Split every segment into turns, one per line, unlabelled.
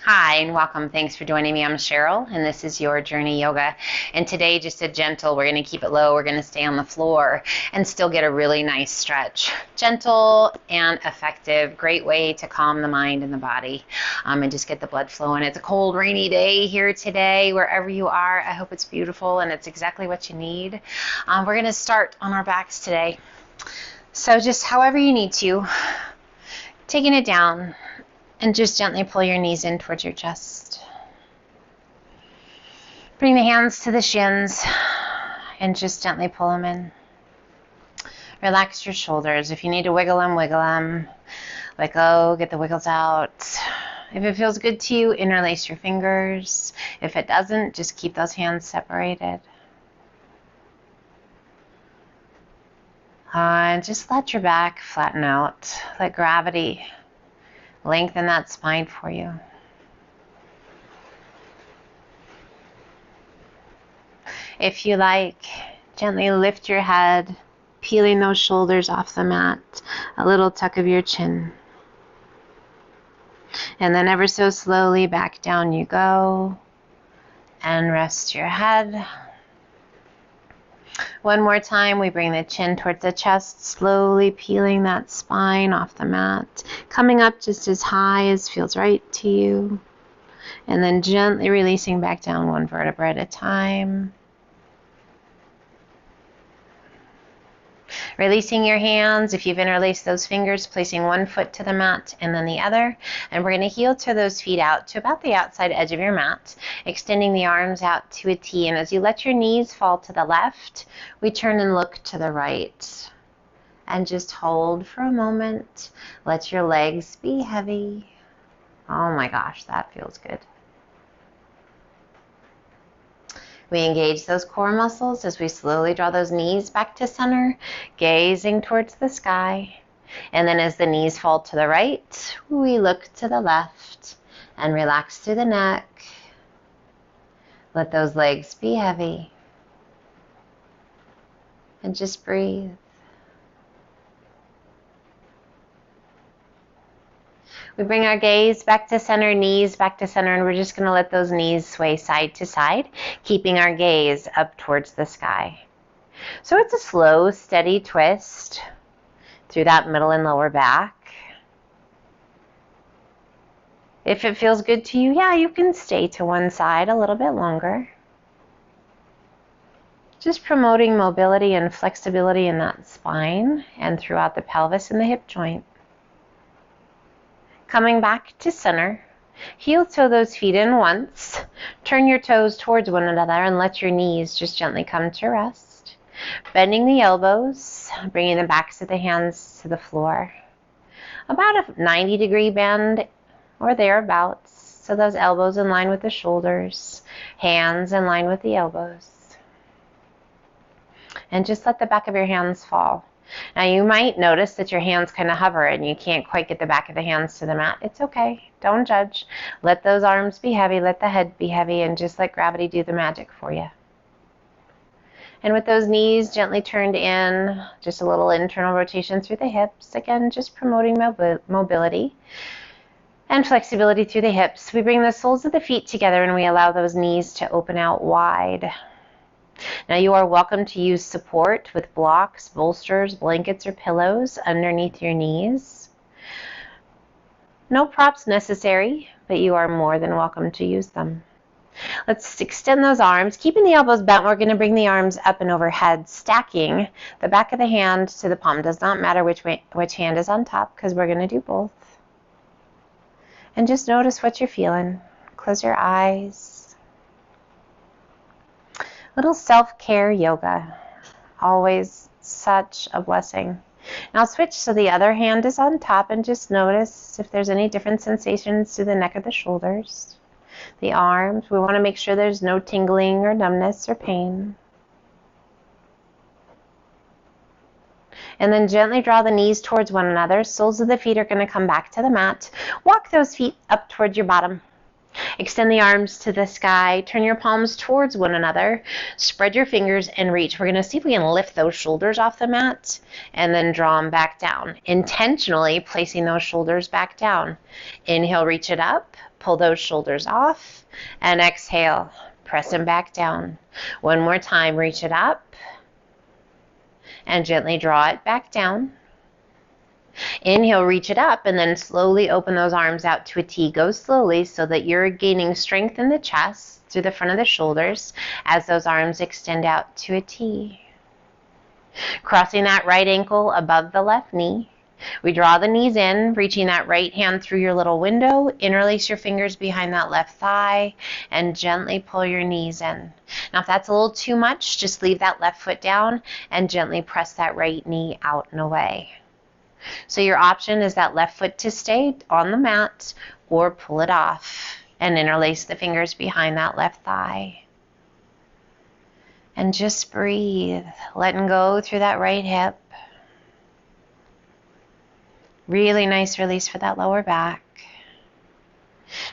Hi and welcome. Thanks for joining me. I'm Cheryl and this is Your Journey Yoga. And today just a gentle, we're going to keep it low. We're going to stay on the floor and still get a really nice stretch. Gentle and effective. Great way to calm the mind and the body and just get the blood flowing. It's a cold, rainy day here today. Wherever you are, I hope it's beautiful and it's exactly what you need. We're going to start on our backs today. So just however you need to, taking it down. And just gently pull your knees in towards your chest. Bring the hands to the shins and just gently pull them in. Relax your shoulders. If you need to wiggle them, wiggle them. Let go, get the wiggles out. If it feels good to you, interlace your fingers. If it doesn't, just keep those hands separated. And just let your back flatten out. Let gravity lengthen that spine for you. If you like, gently lift your head, peeling those shoulders off the mat, a little tuck of your chin. And then ever so slowly back down you go and rest your head. One more time, we bring the chin towards the chest, slowly peeling that spine off the mat, coming up just as high as feels right to you, and then gently releasing back down one vertebra at a time. Releasing your hands, if you've interlaced those fingers, placing one foot to the mat and then the other. And we're going to heel toe those feet out to about the outside edge of your mat, extending the arms out to a T. And as you let your knees fall to the left, we turn and look to the right. And just hold for a moment. Let your legs be heavy. Oh my gosh, that feels good. We engage those core muscles as we slowly draw those knees back to center, gazing towards the sky. And then as the knees fall to the right, we look to the left and relax through the neck. Let those legs be heavy. And just breathe. We bring our gaze back to center, knees back to center, and we're just going to let those knees sway side to side, keeping our gaze up towards the sky. So it's a slow, steady twist through that middle and lower back. If it feels good to you, you can stay to one side a little bit longer. Just promoting mobility and flexibility in that spine and throughout the pelvis and the hip joint. Coming back to center, heel toe those feet in once. Turn your toes towards one another and let your knees just gently come to rest. Bending the elbows, bringing the backs of the hands to the floor. About a 90-degree bend or thereabouts. So those elbows in line with the shoulders, hands in line with the elbows. And just let the back of your hands fall. Now you might notice that your hands kind of hover and you can't quite get the back of the hands to the mat. It's okay. Don't judge. Let those arms be heavy. Let the head be heavy and just let gravity do the magic for you. And with those knees gently turned in, just a little internal rotation through the hips. Again, just promoting mobility and flexibility through the hips. We bring the soles of the feet together and we allow those knees to open out wide. Now you are welcome to use support with blocks, bolsters, blankets, or pillows underneath your knees. No props necessary, but you are more than welcome to use them. Let's extend those arms, keeping the elbows bent. We're going to bring the arms up and overhead, stacking the back of the hand to the palm. Does not matter which hand is on top because we're going to do both. And just notice what you're feeling. Close your eyes. Little self-care yoga, always such a blessing. Now switch so the other hand is on top and just notice if there's any different sensations to the neck or the shoulders, the arms. We want to make sure there's no tingling or numbness or pain. And then gently draw the knees towards one another. Soles of the feet are going to come back to the mat. Walk those feet up towards your bottom. Extend the arms to the sky. Turn your palms towards one another. Spread your fingers and reach. We're going to see if we can lift those shoulders off the mat and then draw them back down. Intentionally placing those shoulders back down. Inhale, reach it up. Pull those shoulders off and exhale. Press them back down. One more time, reach it up and gently draw it back down. Inhale, reach it up, and then slowly open those arms out to a T. Go slowly so that you're gaining strength in the chest through the front of the shoulders as those arms extend out to a T. Crossing that right ankle above the left knee. We draw the knees in, reaching that right hand through your little window. Interlace your fingers behind that left thigh and gently pull your knees in. Now, if that's a little too much, just leave that left foot down and gently press that right knee out and away. So your option is that left foot to stay on the mat or pull it off and interlace the fingers behind that left thigh. And just breathe, letting go through that right hip. Really nice release for that lower back.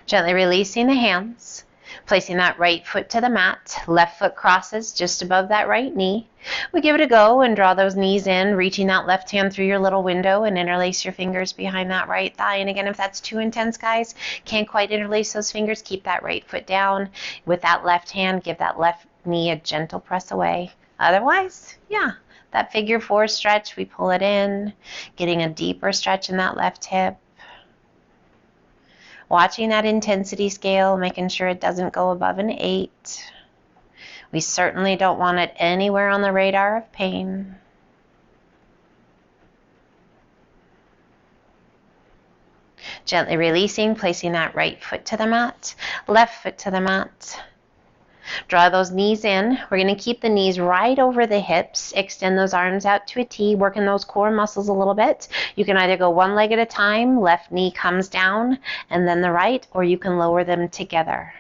Gently releasing the hands, placing that right foot to the mat. Left foot crosses just above that right knee. We give it a go and draw those knees in, reaching that left hand through your little window and interlace your fingers behind that right thigh. And again, if that's too intense, guys, can't quite interlace those fingers, keep that right foot down. With that left hand, give that left knee a gentle press away. Otherwise, yeah, that figure four stretch, we pull it in, getting a deeper stretch in that left hip. Watching that intensity scale, making sure it doesn't go above an 8. We certainly don't want it anywhere on the radar of pain. Gently releasing, placing that right foot to the mat, left foot to the mat. Draw those knees in. We're going to keep the knees right over the hips. Extend those arms out to a T, working those core muscles a little bit. You can either go one leg at a time, left knee comes down, and then the right, or you can lower them together.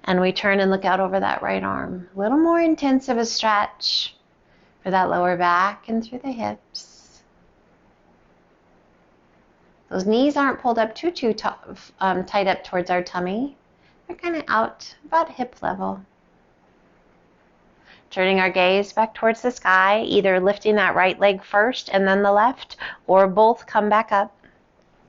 And we turn and look out over that right arm. A little more intense of a stretch for that lower back and through the hips. Those knees aren't pulled up too tight up towards our tummy. They're kind of out about hip level. Turning our gaze back towards the sky, either lifting that right leg first and then the left, or both come back up.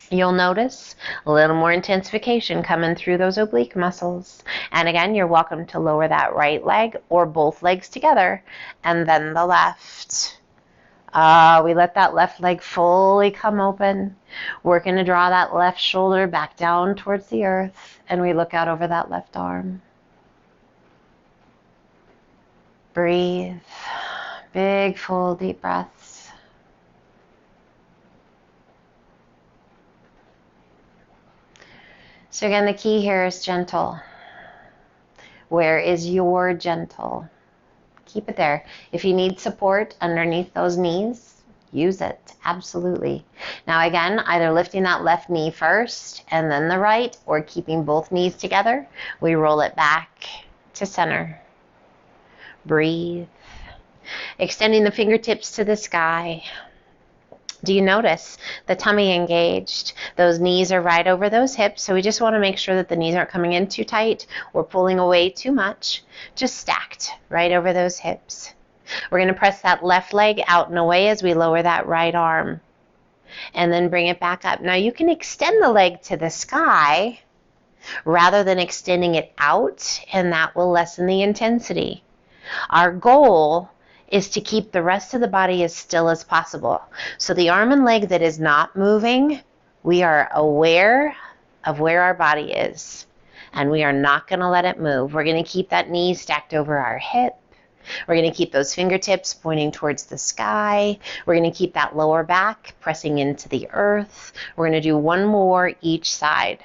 You'll notice a little more intensification coming through those oblique muscles. And again, you're welcome to lower that right leg or both legs together, and then the left. We let that left leg fully come open. We're going to draw that left shoulder back down towards the earth, and we look out over that left arm. Breathe. Big, full, deep breaths. So again, the key here is gentle. Where is your gentle? Keep it there. If you need support underneath those knees, use it. Absolutely. Now again, either lifting that left knee first and then the right, or keeping both knees together, we roll it back to center. Breathe. Extending the fingertips to the sky. Do you notice the tummy engaged? Those knees are right over those hips, so we just want to make sure that the knees aren't coming in too tight or pulling away too much. Just stacked right over those hips. We're going to press that left leg out and away as we lower that right arm. And then bring it back up. Now you can extend the leg to the sky rather than extending it out, and that will lessen the intensity. Our goal is to keep the rest of the body as still as possible. So the arm and leg that is not moving, we are aware of where our body is, and we are not going to let it move. We're going to keep that knee stacked over our hip. We're going to keep those fingertips pointing towards the sky. We're going to keep that lower back pressing into the earth. We're going to do one more each side.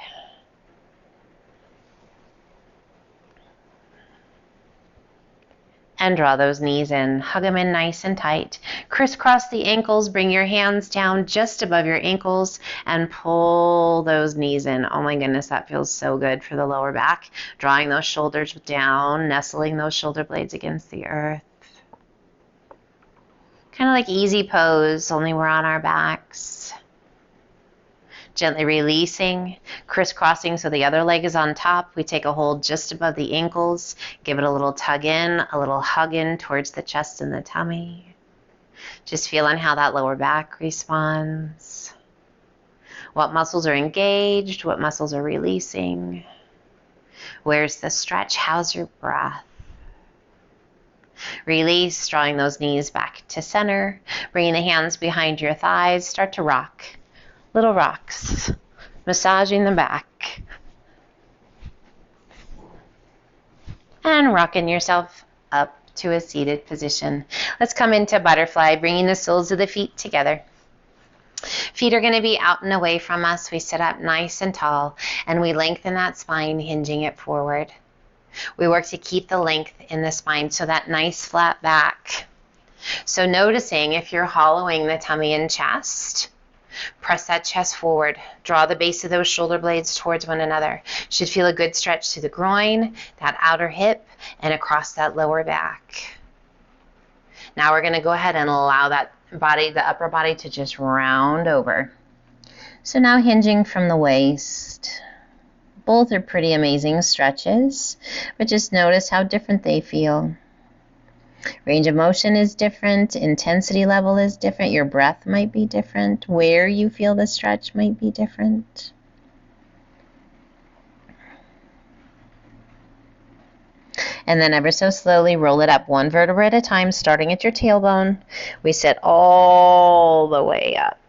And draw those knees in. Hug them in nice and tight. Crisscross the ankles. Bring your hands down just above your ankles and pull those knees in. Oh my goodness, that feels so good for the lower back. Drawing those shoulders down, nestling those shoulder blades against the earth. Kind of like easy pose, only we're on our backs. Gently releasing, crisscrossing so the other leg is on top. We take a hold just above the ankles. Give it a little tug in, a little hug in towards the chest and the tummy. Just feeling how that lower back responds. What muscles are engaged? What muscles are releasing? Where's the stretch? How's your breath? Release, drawing those knees back to center. Bringing the hands behind your thighs. Start to rock. Little rocks. Massaging the back. And rocking yourself up to a seated position. Let's come into butterfly, bringing the soles of the feet together. Feet are going to be out and away from us. We sit up nice and tall, and we lengthen that spine, hinging it forward. We work to keep the length in the spine, so that nice flat back. So noticing if you're hollowing the tummy and chest, press that chest forward. Draw the base of those shoulder blades towards one another. Should feel a good stretch to the groin, that outer hip, and across that lower back. Now we're going to go ahead and allow that body, the upper body, to just round over. So now hinging from the waist. Both are pretty amazing stretches, but just notice how different they feel. Range of motion is different, intensity level is different, your breath might be different, where you feel the stretch might be different. And then ever so slowly roll it up one vertebra at a time, starting at your tailbone. We sit all the way up.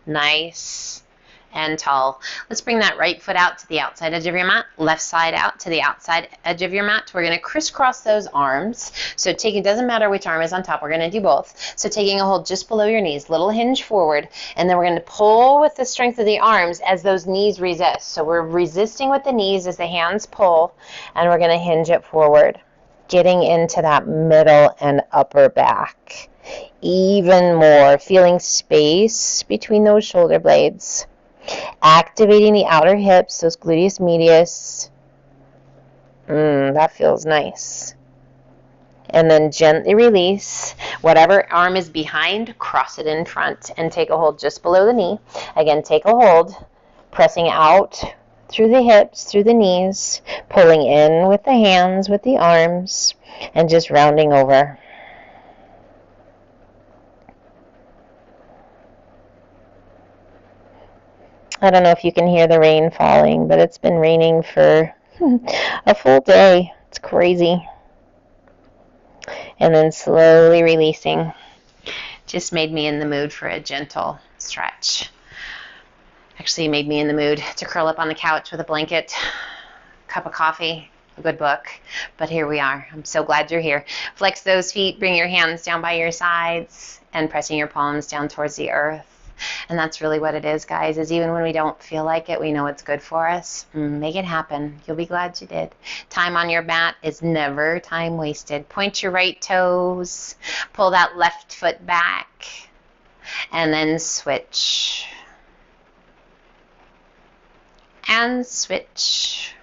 Nice and tall. Let's bring that right foot out to the outside edge of your mat, left side out to the outside edge of your mat. We're going to crisscross those arms. So it doesn't matter which arm is on top, we're going to do both. So taking a hold just below your knees, little hinge forward, and then we're going to pull with the strength of the arms as those knees resist. So we're resisting with the knees as the hands pull, and we're going to hinge it forward, getting into that middle and upper back. Even more, feeling space between those shoulder blades. Activating the outer hips, those gluteus medius. That feels nice. And then gently release. Whatever arm is behind, cross it in front and take a hold just below the knee. Again, take a hold, pressing out through the hips, through the knees, pulling in with the hands, with the arms, and just rounding over. I don't know if you can hear the rain falling, but it's been raining for a full day. It's crazy. And then slowly releasing. Just made me in the mood for a gentle stretch. Actually made me in the mood to curl up on the couch with a blanket, cup of coffee, a good book. But here we are. I'm so glad you're here. Flex those feet, bring your hands down by your sides, and pressing your palms down towards the earth. And that's really what it is, guys, is even when we don't feel like it, we know it's good for us. Make it happen. You'll be glad you did. Time on your mat is never time wasted. Point your right toes. Pull that left foot back. And then switch. And switch.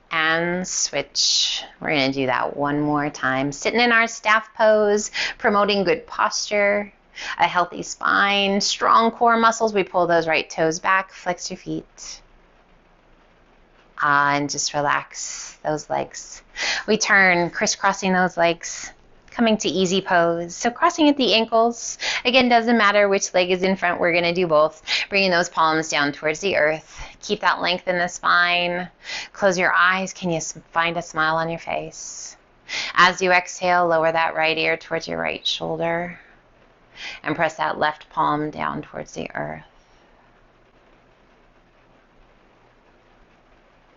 And switch. We're going to do that one more time. Sitting in our staff pose, promoting good posture. A healthy spine, strong core muscles. We pull those right toes back, flex your feet. And just relax those legs. We turn, crisscrossing those legs, coming to easy pose. So crossing at the ankles. Again, doesn't matter which leg is in front, we're going to do both. Bringing those palms down towards the earth. Keep that length in the spine. Close your eyes. Can you find a smile on your face? As you exhale, lower that right ear towards your right shoulder. And press that left palm down towards the earth.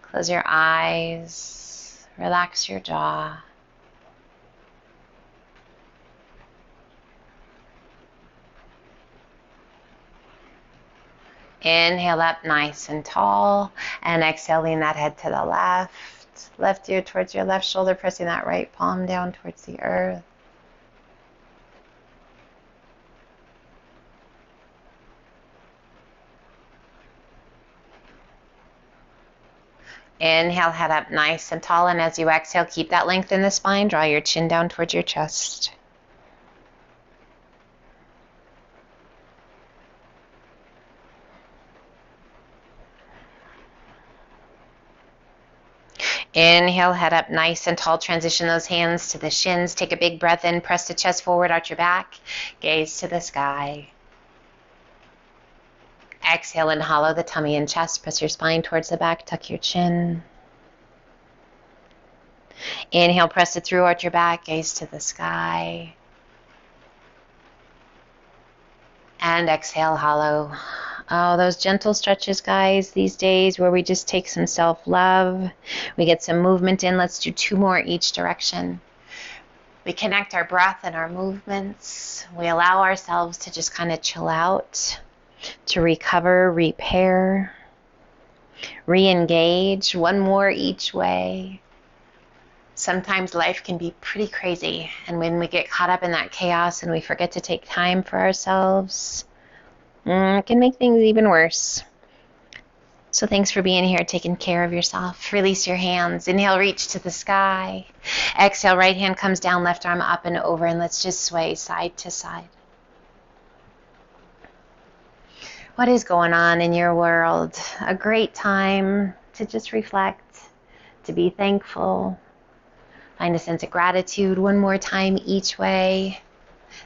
Close your eyes. Relax your jaw. Inhale up nice and tall. And exhale, lean that head to the left. Left ear towards your left shoulder, pressing that right palm down towards the earth. Inhale, head up nice and tall, and as you exhale, keep that length in the spine. Draw your chin down towards your chest. Inhale, head up nice and tall. Transition those hands to the shins. Take a big breath in. Press the chest forward, arch your back. Gaze to the sky. Exhale and hollow the tummy and chest. Press your spine towards the back. Tuck your chin. Inhale, press it through, arch your back, gaze to the sky. And exhale, hollow. Oh, those gentle stretches, guys, these days where we just take some self-love. We get some movement in. Let's do 2 more each direction. We connect our breath and our movements. We allow ourselves to just kind of chill out, to recover, repair, re-engage. 1 more each way. Sometimes life can be pretty crazy, and when we get caught up in that chaos and we forget to take time for ourselves, it can make things even worse. So thanks for being here, taking care of yourself. Release your hands. Inhale, reach to the sky. Exhale, right hand comes down, left arm up and over, and let's just sway side to side. What is going on in your world? A great time to just reflect, to be thankful. Find a sense of gratitude 1 more time each way.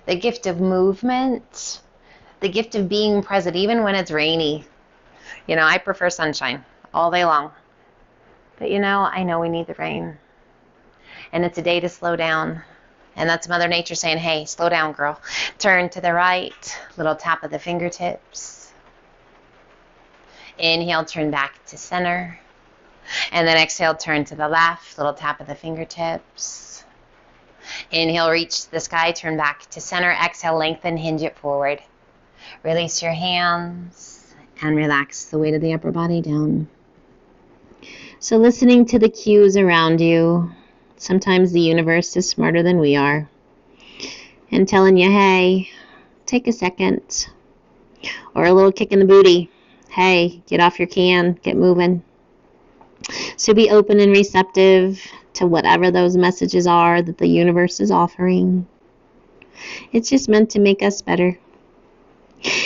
The gift of movement, the gift of being present even when it's rainy. You know, I prefer sunshine all day long. But you know, I know we need the rain. And it's a day to slow down. And that's Mother Nature saying, hey, slow down, girl. Turn to the right, little tap of the fingertips. Inhale, turn back to center. And then exhale, turn to the left, little tap of the fingertips. Inhale, reach to the sky, turn back to center. Exhale, lengthen, hinge it forward. Release your hands and relax the weight of the upper body down. So listening to the cues around you, sometimes the universe is smarter than we are, and telling you, hey, take a second. Or a little kick in the booty. Hey, get off your can, get moving. So be open and receptive to whatever those messages are that the universe is offering. It's just meant to make us better.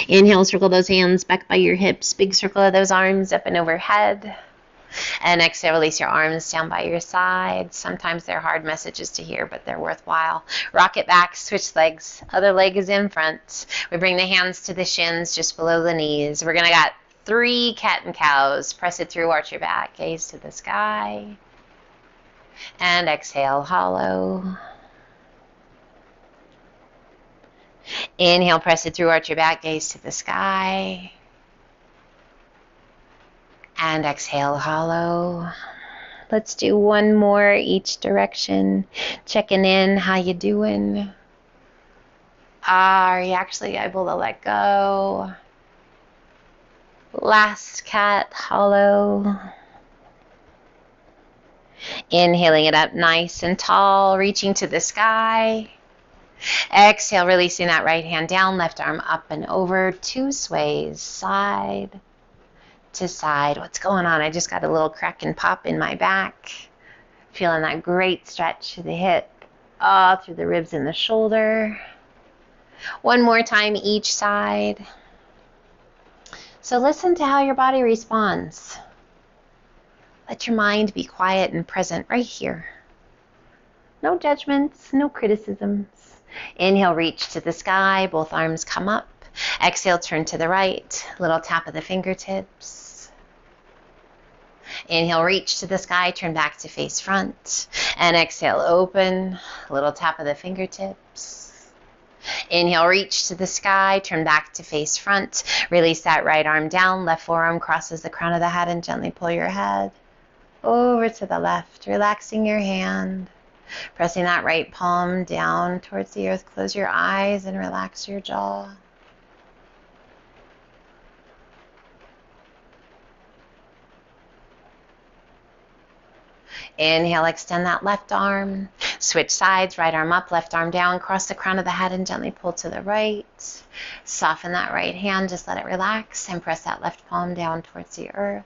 Inhale, circle those hands back by your hips. Big circle of those arms up and overhead. And exhale, release your arms down by your side. Sometimes they're hard messages to hear, but they're worthwhile. Rock it back, switch legs. Other leg is in front. We bring the hands to the shins just below the knees. We're going to got 3 cat and cows. Press it through, arch your back, gaze to the sky. And exhale, hollow. Inhale, press it through, arch your back, gaze to the sky. And exhale, hollow. Let's do 1 more each direction. Checking in, how you doing? Are you actually able to let go? Last cat, hollow. Inhaling it up nice and tall, reaching to the sky. Exhale, releasing that right hand down, left arm up and over. 2 sways, side to side. What's going on? I just got a little crack and pop in my back. Feeling that great stretch to the hip, through the ribs and the shoulder. 1 more time each side. So listen to how your body responds. Let your mind be quiet and present right here. No judgments, no criticisms. Inhale, reach to the sky, both arms come up. Exhale, turn to the right, little tap of the fingertips. Inhale, reach to the sky, turn back to face front. And exhale, open, little tap of the fingertips. Inhale, reach to the sky, turn back to face front. Release that right arm down, left forearm crosses the crown of the head, and gently pull your head over to the left, relaxing your hand. Pressing that right palm down towards the earth. Close your eyes and relax your jaw. Inhale, extend that left arm. Switch sides, right arm up, left arm down. Cross the crown of the head and gently pull to the right. Soften that right hand, just let it relax, and press that left palm down towards the earth.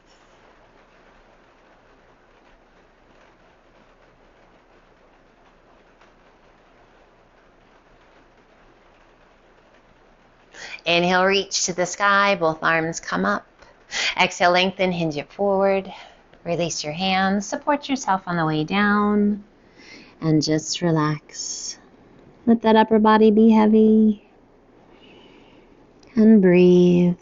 Inhale, reach to the sky, both arms come up. Exhale, lengthen, hinge it forward. Release your hands, support yourself on the way down, and just relax. Let that upper body be heavy, and breathe.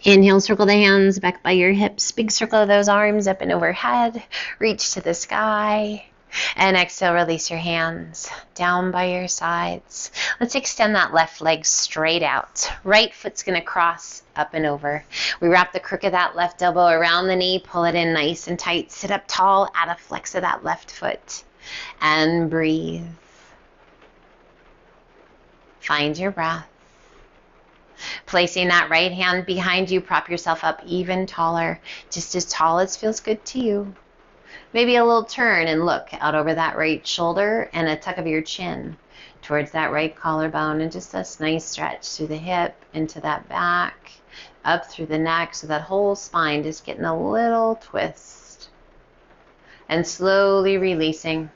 Inhale, circle the hands back by your hips. Big circle of those arms up and overhead. Reach to the sky. And exhale, release your hands down by your sides. Let's extend that left leg straight out. Right foot's going to cross up and over. We wrap the crook of that left elbow around the knee, pull it in nice and tight. Sit up tall, add a flex of that left foot. And breathe. Find your breath. Placing that right hand behind you, prop yourself up even taller, just as tall as feels good to you. Maybe a little turn and look out over that right shoulder and a tuck of your chin towards that right collarbone, and just a nice stretch through the hip, into that back, up through the neck, so that whole spine just getting a little twist. And slowly releasing.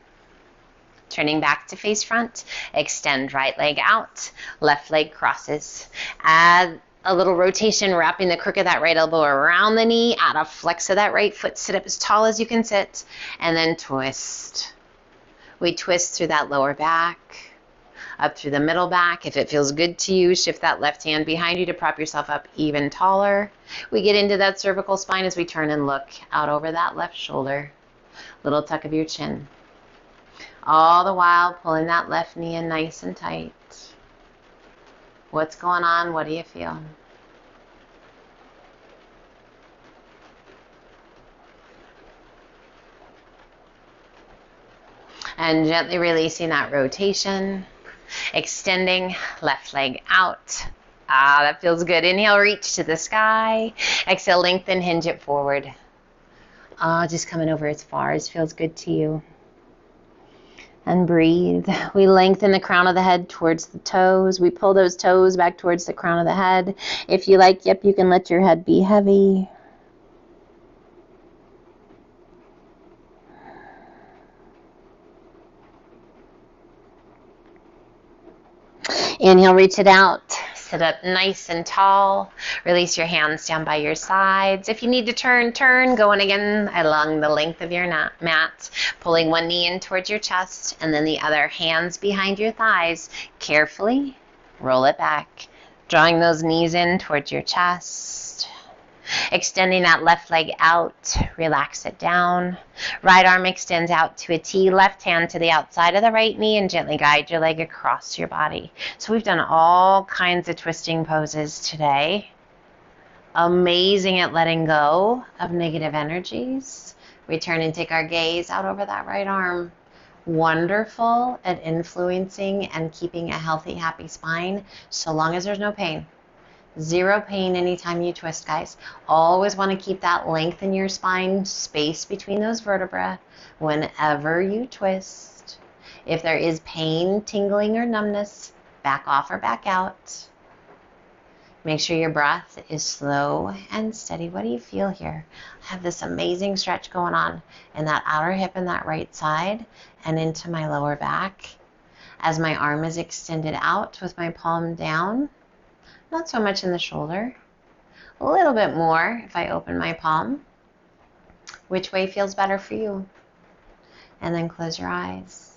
Turning back to face front, extend right leg out, left leg crosses. Add a little rotation, wrapping the crook of that right elbow around the knee, add a flex of that right foot, sit up as tall as you can sit, and then twist. We twist through that lower back, up through the middle back. If it feels good to you, shift that left hand behind you to prop yourself up even taller. We get into that cervical spine as we turn and look out over that left shoulder. Little tuck of your chin. All the while pulling that left knee in nice and tight. What's going on? What do you feel? And gently releasing that rotation. Extending left leg out. That feels good. Inhale, reach to the sky. Exhale, lengthen, hinge it forward. Just coming over as far as feels good to you. And breathe. We lengthen the crown of the head towards the toes. We pull those toes back towards the crown of the head. If you like, you can let your head be heavy. Inhale, reach it out. Sit up nice and tall. Release your hands down by your sides. If you need to turn. Going again along the length of your mat. Pulling one knee in towards your chest and then the other, hands behind your thighs. Carefully roll it back. Drawing those knees in towards your chest. Extending that left leg out, relax it down. Right arm extends out to a T, left hand to the outside of the right knee, and gently guide your leg across your body. So we've done all kinds of twisting poses today. Amazing at letting go of negative energies. We turn and take our gaze out over that right arm. Wonderful at influencing and keeping a healthy, happy spine, so long as there's no pain. Zero pain anytime you twist, guys. Always want to keep that length in your spine, space between those vertebrae whenever you twist. If there is pain, tingling, or numbness, back off or back out. Make sure your breath is slow and steady. What do you feel here? I have this amazing stretch going on in that outer hip and that right side and into my lower back as my arm is extended out with my palm down. Not so much in the shoulder. A little bit more if I open my palm. Which way feels better for you? And then close your eyes.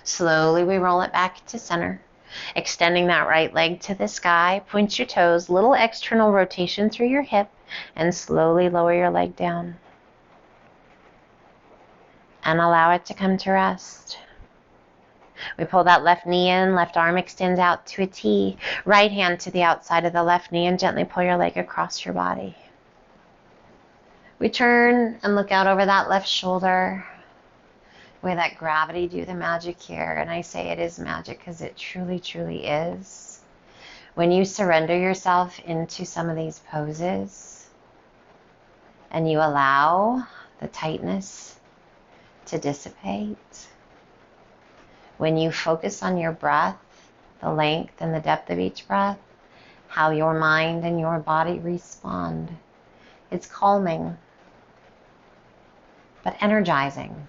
Slowly we roll it back to center. Extending that right leg to the sky. Point your toes. Little external rotation through your hip. And slowly lower your leg down. And allow it to come to rest. We pull that left knee in, left arm extends out to a T, right hand to the outside of the left knee, and gently pull your leg across your body. We turn and look out over that left shoulder. We let gravity do the magic here, and I say it is magic because it truly, truly is. When you surrender yourself into some of these poses and you allow the tightness to dissipate, when you focus on your breath, the length and the depth of each breath, how your mind and your body respond, it's calming, but energizing.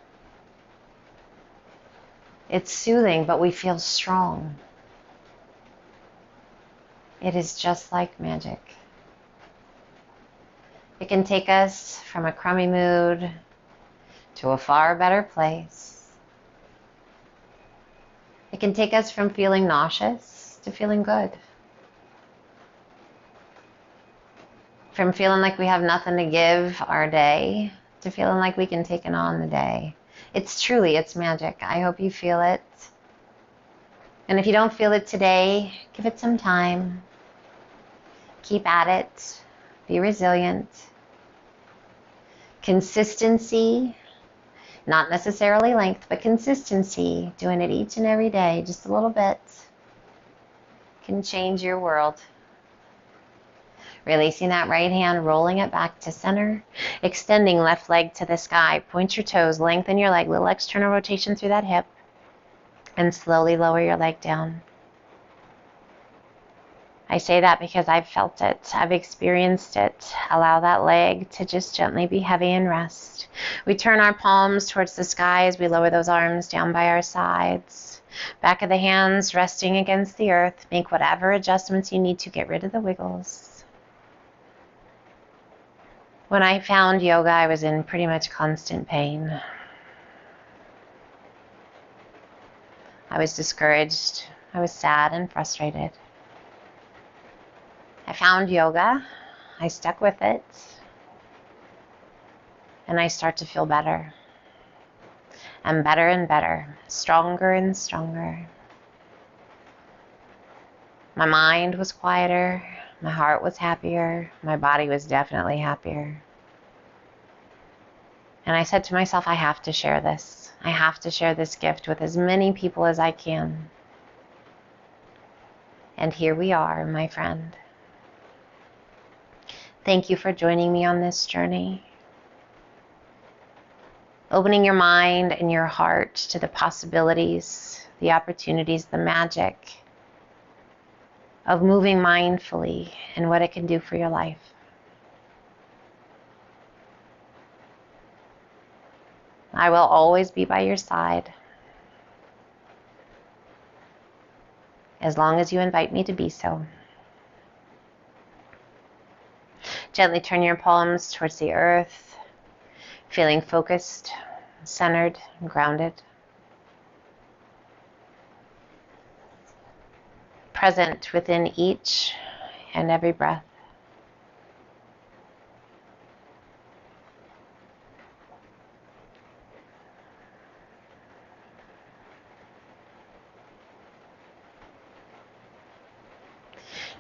It's soothing, but we feel strong. It is just like magic. It can take us from a crummy mood to a far better place. It can take us from feeling nauseous to feeling good. From feeling like we have nothing to give our day to feeling like we can take it on the day. It's magic. I hope you feel it. And if you don't feel it today, give it some time. Keep at it. Be resilient. Consistency, not necessarily length, but consistency, doing it each and every day, just a little bit, can change your world. Releasing that right hand, rolling it back to center, extending left leg to the sky. Point your toes, lengthen your leg, little external rotation through that hip, and slowly lower your leg down. I say that because I've felt it. I've experienced it. Allow that leg to just gently be heavy and rest. We turn our palms towards the sky as we lower those arms down by our sides. Back of the hands resting against the earth. Make whatever adjustments you need to get rid of the wiggles. When I found yoga, I was in pretty much constant pain. I was discouraged. I was sad and frustrated. I found yoga. I stuck with it. And I start to feel better. And better, stronger and stronger. My mind was quieter. My heart was happier. My body was definitely happier. And I said to myself, I have to share this. I have to share this gift with as many people as I can. And here we are, my friend. Thank you for joining me on this journey. Opening your mind and your heart to the possibilities, the opportunities, the magic of moving mindfully and what it can do for your life. I will always be by your side as long as you invite me to be so. Gently turn your palms towards the earth, feeling focused, centered, and grounded. Present within each and every breath.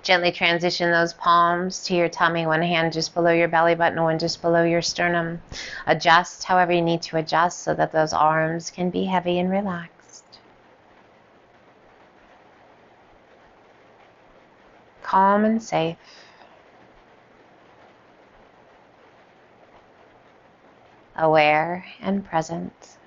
Gently transition those palms to your tummy, one hand just below your belly button, one just below your sternum. Adjust however you need to adjust so that those arms can be heavy and relaxed. Calm and safe. Aware and present.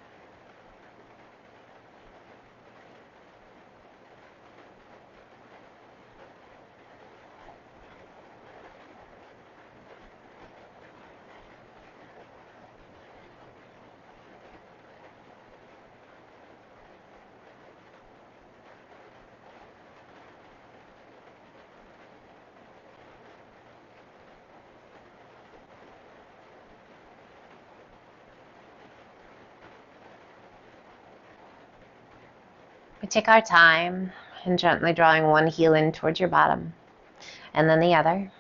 We take our time and gently drawing one heel in towards your bottom and then the other.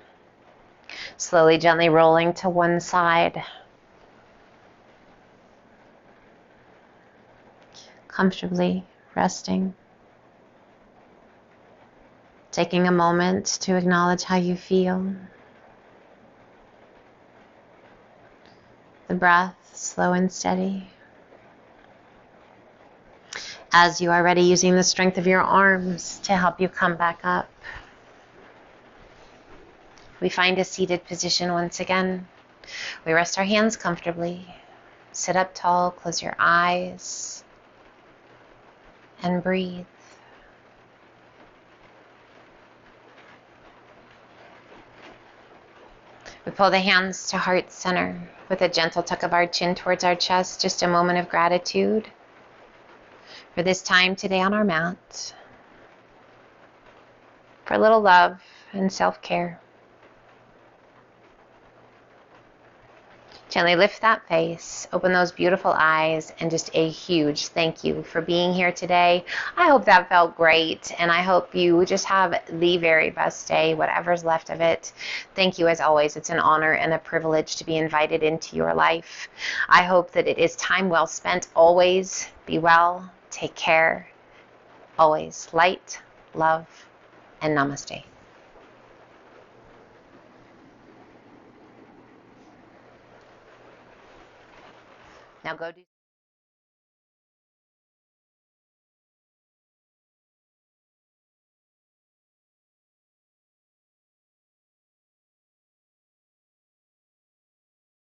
Slowly, gently rolling to one side. Comfortably resting. Taking a moment to acknowledge how you feel. The breath, slow and steady. As you are ready, using the strength of your arms to help you come back up. We find a seated position once again. We rest our hands comfortably. Sit up tall, close your eyes, and breathe. We pull the hands to heart center with a gentle tuck of our chin towards our chest. Just a moment of gratitude for this time today on our mat, for a little love and self-care. Gently lift that face, open those beautiful eyes, and just a huge thank you for being here today. I hope that felt great, and I hope you just have the very best day, whatever's left of it. Thank you as always. It's an honor and a privilege to be invited into your life. I hope that it is time well spent. Always be well, take care, always light, love, and namaste. Now go do